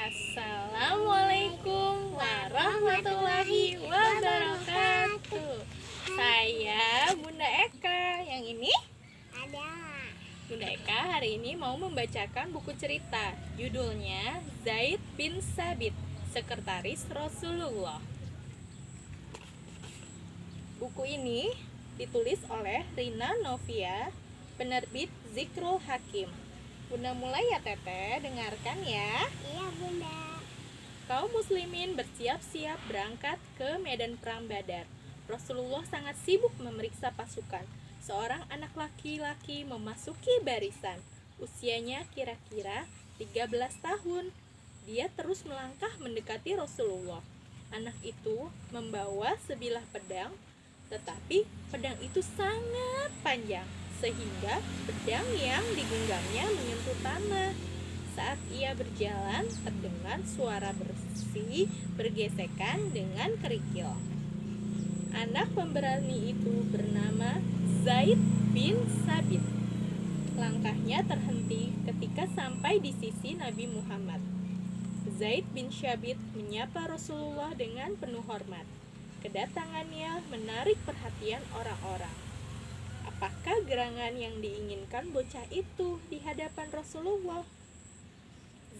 Assalamualaikum warahmatullahi wabarakatuh. Saya Bunda Eka. Yang ini Ada. Bunda Eka hari ini mau membacakan buku cerita. Judulnya Zaid bin Sabit, Sekretaris Rasulullah. Buku ini ditulis oleh Rina Novia, penerbit Zikrul Hakim. Bunda mulai ya Teteh, dengarkan ya. Iya Bunda. Kaum muslimin bersiap-siap berangkat ke medan perang Badar. Rasulullah sangat sibuk memeriksa pasukan. Seorang anak laki-laki memasuki barisan. Usianya kira-kira 13 tahun. Dia terus melangkah mendekati Rasulullah. Anak itu membawa sebilah pedang, tetapi pedang itu sangat panjang, sehingga pedang yang digenggamnya menyentuh tanah. Saat ia berjalan, terdengar suara bersih bergesekan dengan kerikil. Anak pemberani itu bernama Zaid bin Sabit. Langkahnya terhenti ketika sampai di sisi Nabi Muhammad. Zaid bin Sabit menyapa Rasulullah dengan penuh hormat. Kedatangannya menarik perhatian orang-orang. Apakah gerangan yang diinginkan bocah itu di hadapan Rasulullah?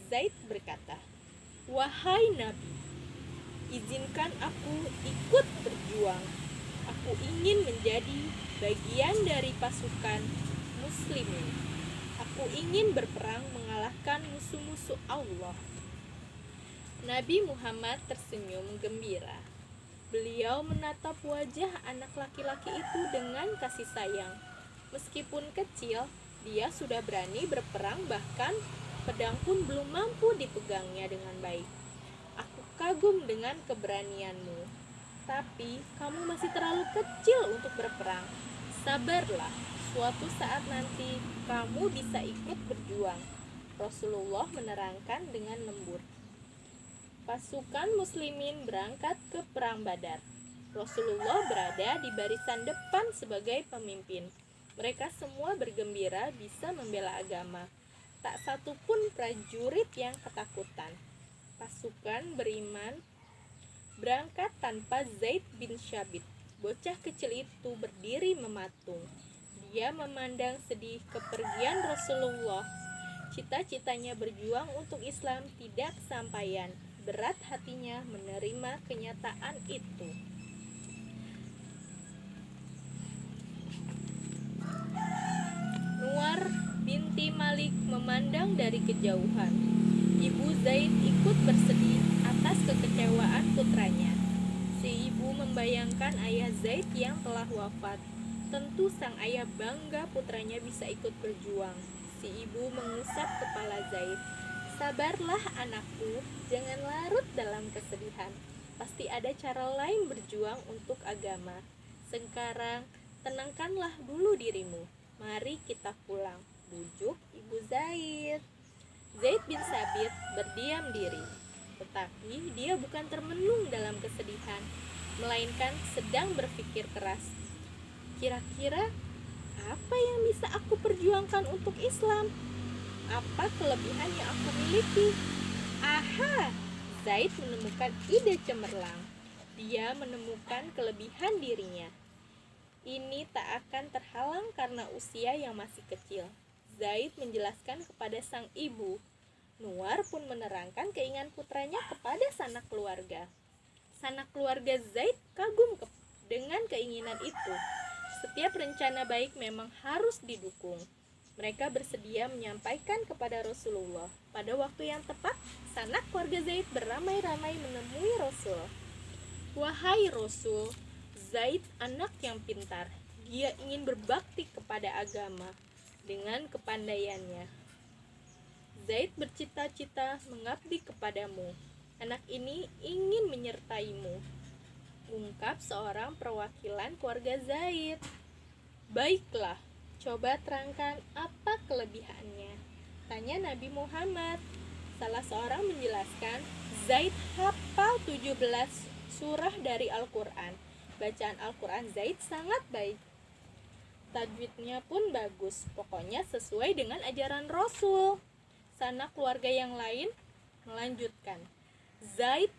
Zaid berkata, "Wahai Nabi, izinkan aku ikut berjuang. Aku ingin menjadi bagian dari pasukan muslimin. Aku ingin berperang mengalahkan musuh-musuh Allah." Nabi Muhammad tersenyum gembira. Beliau menatap wajah anak laki-laki itu dengan kasih sayang. Meskipun kecil, dia sudah berani berperang, bahkan pedang pun belum mampu dipegangnya dengan baik. "Aku kagum dengan keberanianmu, tapi kamu masih terlalu kecil untuk berperang. Sabarlah, suatu saat nanti kamu bisa ikut berjuang," Rasulullah menerangkan dengan lembut. Pasukan muslimin berangkat ke perang Badar. Rasulullah berada di barisan depan sebagai pemimpin. Mereka semua bergembira bisa membela agama. Tak satu pun prajurit yang ketakutan. Pasukan beriman berangkat tanpa Zaid bin Sabit. Bocah kecil itu berdiri mematung. Dia memandang sedih kepergian Rasulullah. Cita-citanya berjuang untuk Islam tidak kesampaian. Berat hatinya menerima kenyataan itu. Nuar binti Malik memandang dari kejauhan. Ibu Zaid ikut bersedih atas kekecewaan putranya. Si ibu membayangkan ayah Zaid yang telah wafat. Tentu sang ayah bangga putranya bisa ikut berjuang. Si ibu mengusap kepala Zaid. "Sabarlah anakku, jangan larut dalam kesedihan. Pasti ada cara lain berjuang untuk agama. Sekarang tenangkanlah dulu dirimu. Mari kita pulang," bujuk Ibu Zaid. Zaid bin Sabit berdiam diri, tetapi dia bukan termenung dalam kesedihan, melainkan sedang berpikir keras. Kira-kira apa yang bisa aku perjuangkan untuk Islam? Apa kelebihan yang aku miliki? Aha, Zaid menemukan ide cemerlang. Dia menemukan kelebihan dirinya. Ini tak akan terhalang karena usia yang masih kecil. Zaid menjelaskan kepada sang ibu. Nuar pun menerangkan keinginan putranya kepada sanak keluarga. Sanak keluarga Zaid kagum dengan keinginan itu. Setiap rencana baik memang harus didukung. Mereka bersedia menyampaikan kepada Rasulullah. Pada waktu yang tepat, sanak keluarga Zaid beramai-ramai menemui Rasul. "Wahai Rasul, Zaid anak yang pintar. Dia ingin berbakti kepada agama dengan kepandaiannya. Zaid bercita-cita mengabdi kepadamu. Anak ini ingin menyertaimu," ungkap seorang perwakilan keluarga Zaid. "Baiklah, coba terangkan apa kelebihannya?" tanya Nabi Muhammad. Salah seorang menjelaskan, Zaid hafal 17 surah dari Al-Quran. Bacaan Al-Quran Zaid sangat baik. Tajwidnya pun bagus. Pokoknya sesuai dengan ajaran Rasul. Sanak keluarga yang lain melanjutkan, Zaid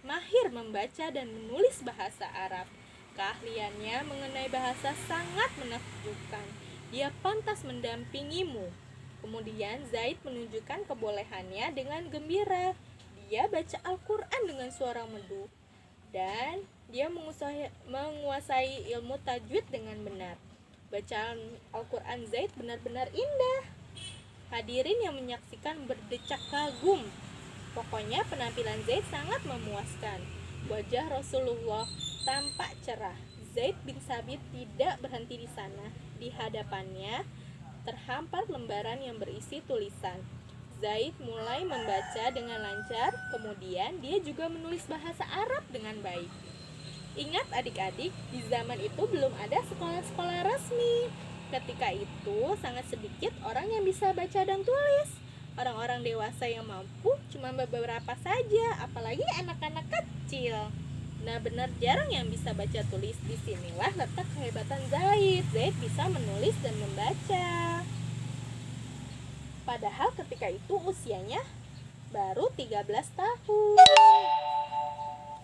mahir membaca dan menulis bahasa Arab. Keahliannya mengenai bahasa sangat menakjubkan. Dia pantas mendampingimu. Kemudian Zaid menunjukkan kebolehannya dengan gembira. Dia baca Al-Quran dengan suara merdu. Dan dia menguasai ilmu tajwid dengan benar. Bacaan Al-Quran Zaid benar-benar indah. Hadirin yang menyaksikan berdecak kagum. Pokoknya penampilan Zaid sangat memuaskan. Wajah Rasulullah tampak cerah. Zaid bin Sabit tidak berhenti di sana. Di hadapannya terhampar lembaran yang berisi tulisan. Zaid mulai membaca dengan lancar, kemudian dia juga menulis bahasa Arab dengan baik. Ingat adik-adik, di zaman itu belum ada sekolah-sekolah resmi. Ketika itu sangat sedikit orang yang bisa baca dan tulis. Orang-orang dewasa yang mampu cuma beberapa saja, apalagi anak-anak kecil. Nah, benar jarang yang bisa baca tulis. Disinilah letak kehebatan Zaid. Zaid bisa menulis dan membaca. Padahal ketika itu usianya baru 13 tahun.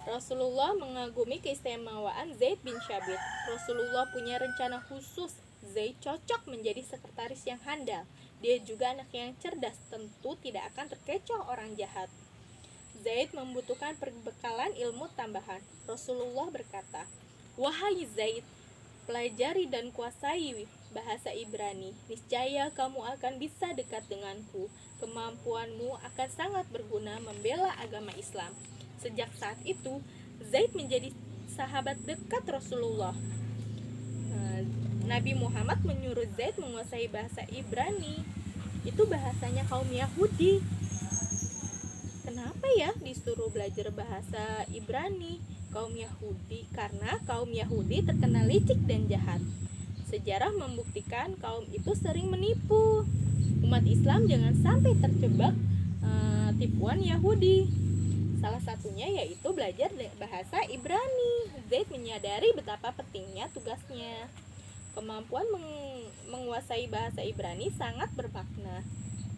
Rasulullah mengagumi keistimewaan Zaid bin Sabit. Rasulullah punya rencana khusus. Zaid cocok menjadi sekretaris yang handal. Dia juga anak yang cerdas, tentu tidak akan terkecoh orang jahat. Zaid membutuhkan perbekalan ilmu tambahan. Rasulullah berkata, "Wahai Zaid, pelajari dan kuasai bahasa Ibrani. Niscaya kamu akan bisa dekat denganku. Kemampuanmu akan sangat berguna membela agama Islam." Sejak saat itu, Zaid menjadi sahabat dekat Rasulullah. Nabi Muhammad menyuruh Zaid menguasai bahasa Ibrani. Itu bahasanya kaum Yahudi. Kenapa ya disuruh belajar bahasa Ibrani kaum Yahudi? Karena kaum Yahudi terkenal licik dan jahat. Sejarah membuktikan kaum itu sering menipu. Umat Islam jangan sampai terjebak tipuan Yahudi. Salah satunya yaitu belajar bahasa Ibrani. Zaid menyadari betapa pentingnya tugasnya. Kemampuan menguasai bahasa Ibrani sangat bermakna.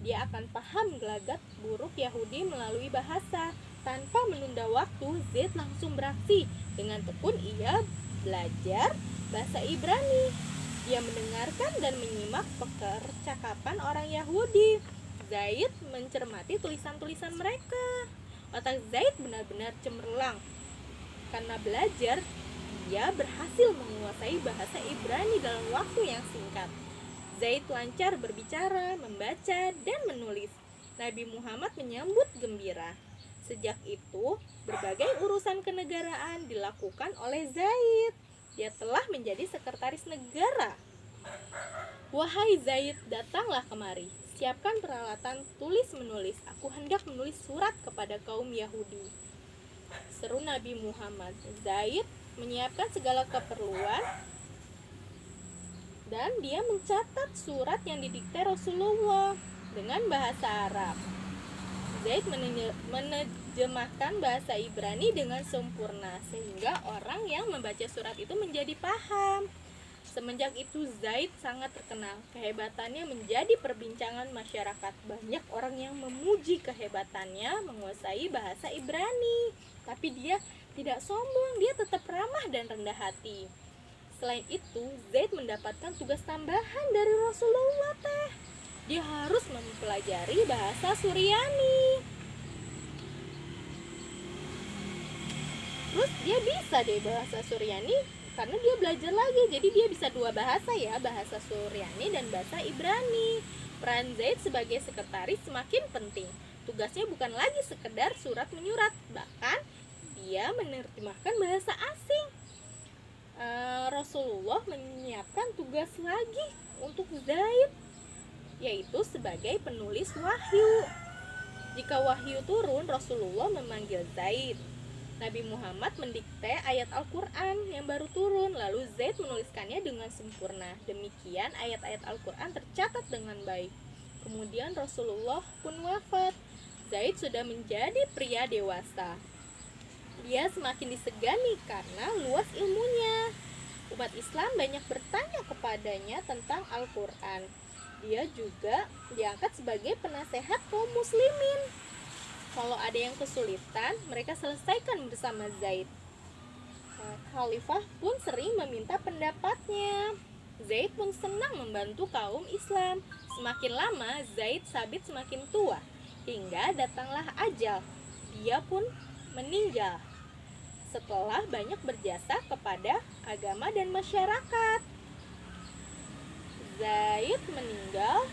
Dia akan paham gelagat buruk Yahudi melalui bahasa. Tanpa menunda waktu, Zaid langsung beraksi. Dengan tekun ia belajar bahasa Ibrani. Dia mendengarkan dan menyimak percakapan orang Yahudi. Zaid mencermati tulisan-tulisan mereka. Otak Zaid benar-benar cemerlang. Karena belajar, dia berhasil menguasai bahasa Ibrani dalam waktu yang singkat. Zaid lancar berbicara, membaca, dan menulis. Nabi Muhammad menyambut gembira. Sejak itu, berbagai urusan kenegaraan dilakukan oleh Zaid. Dia telah menjadi sekretaris negara. "Wahai Zaid, datanglah kemari. Siapkan peralatan tulis-menulis. Aku hendak menulis surat kepada kaum Yahudi," seru Nabi Muhammad. Zaid menyiapkan segala keperluan dan dia mencatat surat yang didikte Rasulullah dengan bahasa Arab. Zaid menerjemahkan bahasa Ibrani dengan sempurna sehingga orang yang membaca surat itu menjadi paham. Semenjak itu Zaid sangat terkenal. Kehebatannya menjadi perbincangan masyarakat. Banyak orang yang memuji kehebatannya menguasai bahasa Ibrani. Tapi dia tidak sombong, dia tetap ramah dan rendah hati. Selain itu, Zaid mendapatkan tugas tambahan dari Rasulullah teh. Dia harus mempelajari bahasa Suryani. Terus dia bisa deh bahasa Suryani karena dia belajar lagi. Jadi dia bisa dua bahasa ya, bahasa Suryani dan bahasa Ibrani. Peran Zaid sebagai sekretaris semakin penting. Tugasnya bukan lagi sekedar surat menyurat, bahkan dia menerjemahkan bahasa asing. Rasulullah menyiapkan tugas lagi untuk Zaid, yaitu sebagai penulis wahyu. Jika wahyu turun, Rasulullah memanggil Zaid. Nabi Muhammad mendikte ayat Al-Quran yang baru turun, lalu Zaid menuliskannya dengan sempurna. Demikian ayat-ayat Al-Quran tercatat dengan baik. Kemudian Rasulullah pun wafat. Zaid sudah menjadi pria dewasa. Dia semakin disegani karena luas ilmunya. Umat Islam banyak bertanya kepadanya tentang Al-Quran. Dia juga diangkat sebagai penasehat kaum muslimin. Kalau ada yang kesulitan, mereka selesaikan bersama Zaid. Khalifah pun sering meminta pendapatnya. Zaid pun senang membantu kaum Islam. Semakin lama, Zaid sabit semakin tua, hingga datanglah ajal. Dia pun meninggal setelah banyak berjasa kepada agama dan masyarakat. Zaid meninggal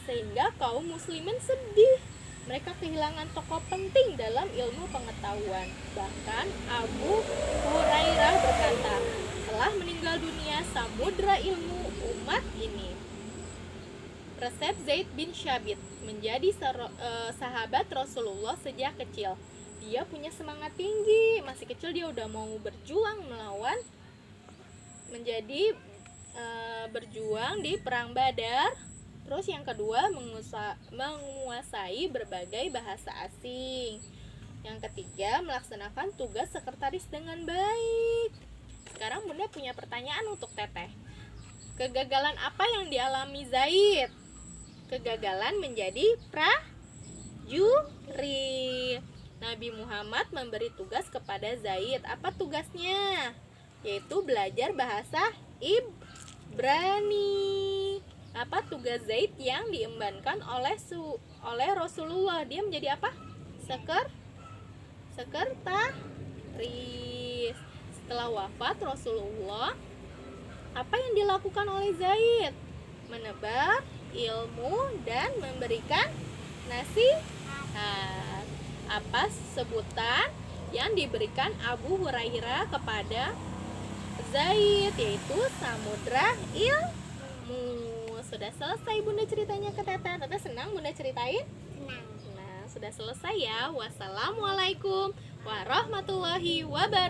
sehingga kaum muslimin sedih. Mereka kehilangan tokoh penting dalam ilmu pengetahuan. Bahkan Abu Hurairah berkata, telah meninggal dunia samudra ilmu umat ini. Resep Zaid bin Syabit menjadi sahabat Rasulullah sejak kecil. Dia punya semangat tinggi, masih kecil dia udah mau berjuang melawan, berjuang di perang Badar. Terus yang kedua, menguasai berbagai bahasa asing. Yang ketiga, melaksanakan tugas sekretaris dengan baik. Sekarang Bunda punya pertanyaan untuk Teteh. Kegagalan apa yang dialami Zaid? Kegagalan menjadi prajurit. Nabi Muhammad memberi tugas kepada Zaid. Apa tugasnya? Yaitu belajar bahasa Ibrani. Apa tugas Zaid yang diembankan oleh Rasulullah? Dia menjadi apa? Sekretaris. Setelah wafat Rasulullah, apa yang dilakukan oleh Zaid? Menebar ilmu dan memberikan nasihat. Apa sebutan yang diberikan Abu Hurairah kepada Zaid? Yaitu samudra ilmu. Sudah selesai Bunda ceritanya ke Teteh. Teteh senang Bunda ceritain? Senang. Nah, sudah selesai ya. Wassalamualaikum warahmatullahi wabarakatuh.